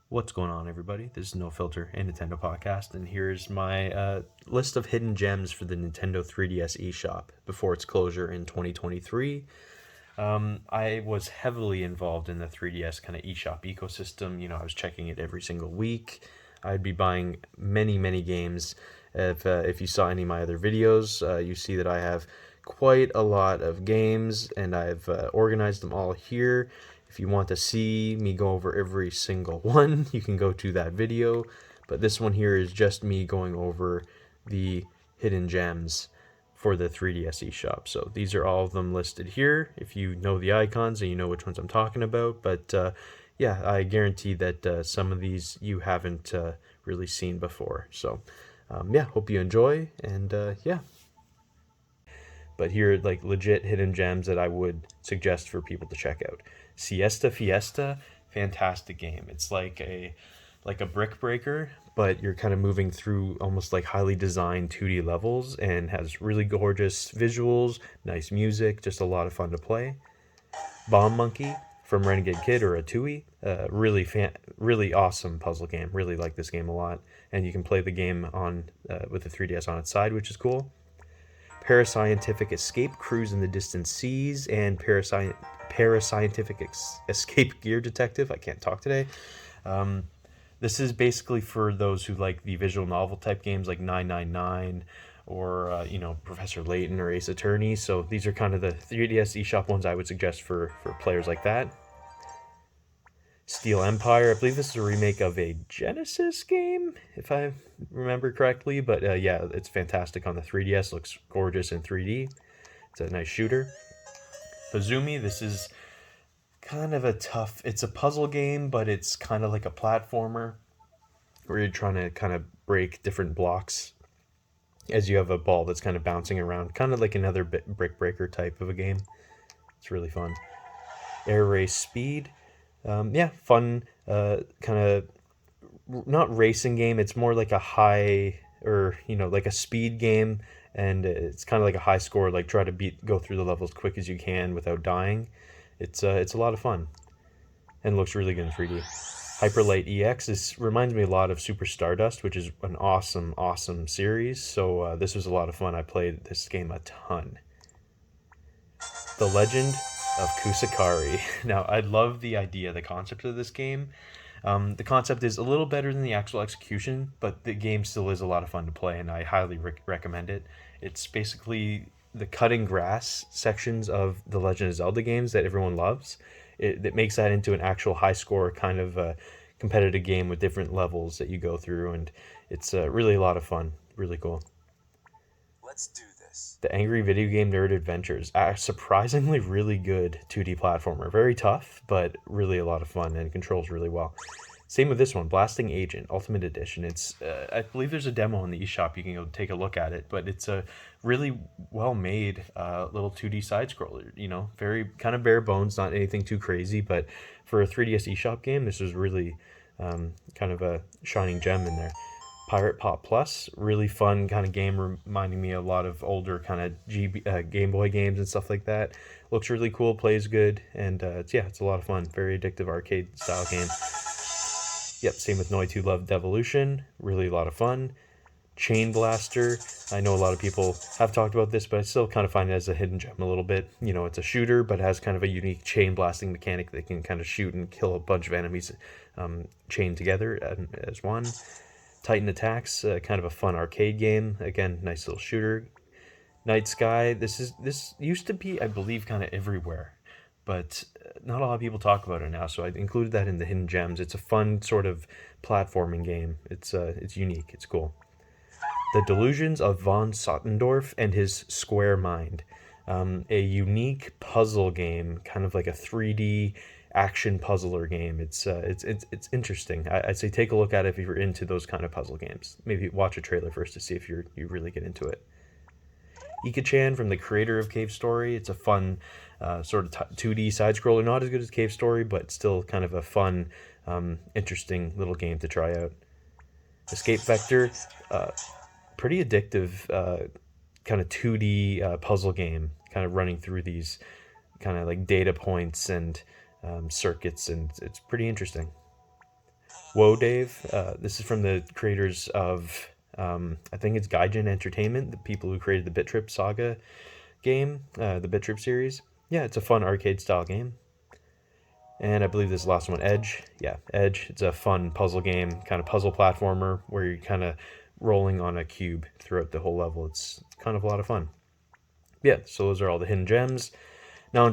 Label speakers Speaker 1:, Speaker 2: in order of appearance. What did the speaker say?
Speaker 1: What's going on, everybody? This is No Filter, a Nintendo podcast, and here's my list of hidden gems for the Nintendo 3DS Eshop before its closure in 2023. I was heavily involved in the 3DS kind of eShop ecosystem. I was checking it every single week. I'd be buying many games. If you saw any of my other videos, you see that I have quite a lot of games, and I've organized them all here. If you want to see me go over every single one, you can go to that video. But this one here is just me going over the hidden gems for the 3DS eShop. So these are all of them listed here. If you know the icons and you know which ones I'm talking about. But yeah, I guarantee that some of these you haven't really seen before. So yeah, hope you enjoy. And yeah. But here are like legit hidden gems that I would suggest for people to check out. Siesta Fiesta, fantastic game. It's like a brick breaker, but you're kind of moving through almost like highly designed 2D levels and has really gorgeous visuals, nice music, just a lot of fun to play. Bomb Monkey from Renegade Kid or Atui, really awesome puzzle game. Really like this game a lot, and you can play the game on with the 3DS on its side, which is cool. Parascientific Escape Cruise in the Distant Seas, and Parascientific Escape Gear Detective. I can't talk today. This is basically for those who like the visual novel type games like 999 or Professor Layton or Ace Attorney. So these are kind of the 3DS eShop ones I would suggest for players like that. Steel Empire, I believe this is a remake of a Genesis game, if I remember correctly. But yeah, it's fantastic on the 3DS. Looks gorgeous in 3D. It's a nice shooter. Zoomi, this is kind of it's a puzzle game, but it's kind of like a platformer where you're trying to kind of break different blocks as you have a ball that's kind of bouncing around, kind of like another brick breaker type of a game. It's really fun. Air Race Speed, yeah, fun, kind of not racing game. It's more like a high or like a speed game, and it's kind of like a high score. Like try to go through the level as quick as you can without dying. It's a lot of fun, and looks really good in 3D. Hyperlite EX. This reminds me a lot of Super Stardust, which is an awesome series. So this was a lot of fun. I played this game a ton. The Legend of Kusakari. Now, I love the idea, the concept of this game. The concept is a little better than the actual execution, but the game still is a lot of fun to play, and I highly recommend it. It's basically the cutting grass sections of the Legend of Zelda games that everyone loves. It makes that into an actual high score kind of competitive game with different levels that you go through, and it's really a lot of fun. Really cool.
Speaker 2: Let's do this.
Speaker 1: The Angry Video Game Nerd Adventures. A surprisingly really good 2D platformer. Very tough, but really a lot of fun and controls really well. Same with this one, Blasting Agent Ultimate Edition. It's I believe there's a demo in the eShop. You can go take a look at it, but it's a really well made little 2D side scroller. Very kind of bare bones, not anything too crazy, but for a 3DS eShop game, this is really kind of a shining gem in there. Pirate Pop Plus, really fun kind of game, reminding me a lot of older kind of Game Boy games and stuff like that. Looks really cool, plays good, and it's a lot of fun. Very addictive arcade style game. Yep, same with Noi 2 Love Devolution, really a lot of fun. Chain Blaster, I know a lot of people have talked about this, but I still kind of find it as a hidden gem a little bit. It's a shooter, but has kind of a unique chain blasting mechanic that can kind of shoot and kill a bunch of enemies chained together as one. Titan Attacks, kind of a fun arcade game. Again, nice little shooter. Night Sky, this used to be, I believe, kind of everywhere, but not a lot of people talk about it now, so I included that in the hidden gems. It's a fun sort of platforming game. It's unique. It's cool. The Delusions of von Sotendorf and his Square Mind, a unique puzzle game, kind of like a 3D action puzzler game. It's interesting. I'd say take a look at it if you're into those kind of puzzle games. Maybe watch a trailer first to see if you really get into it. Ikachan from the creator of Cave Story. It's a fun sort of 2D side scroller, not as good as Cave Story, but still kind of a fun, interesting little game to try out. Escape Vector, pretty addictive kind of 2D puzzle game, kind of running through these kind of like data points and circuits, and it's pretty interesting. Whoa, Dave. This is from the creators of, I think it's Gaijin Entertainment, the people who created the Trip Saga game, the Trip series. Yeah, it's a fun arcade-style game. And I believe this is the last one, Edge. Yeah, Edge. It's a fun puzzle game, kind of puzzle platformer, where you're kind of rolling on a cube throughout the whole level. It's kind of a lot of fun. Yeah, so those are all the hidden gems.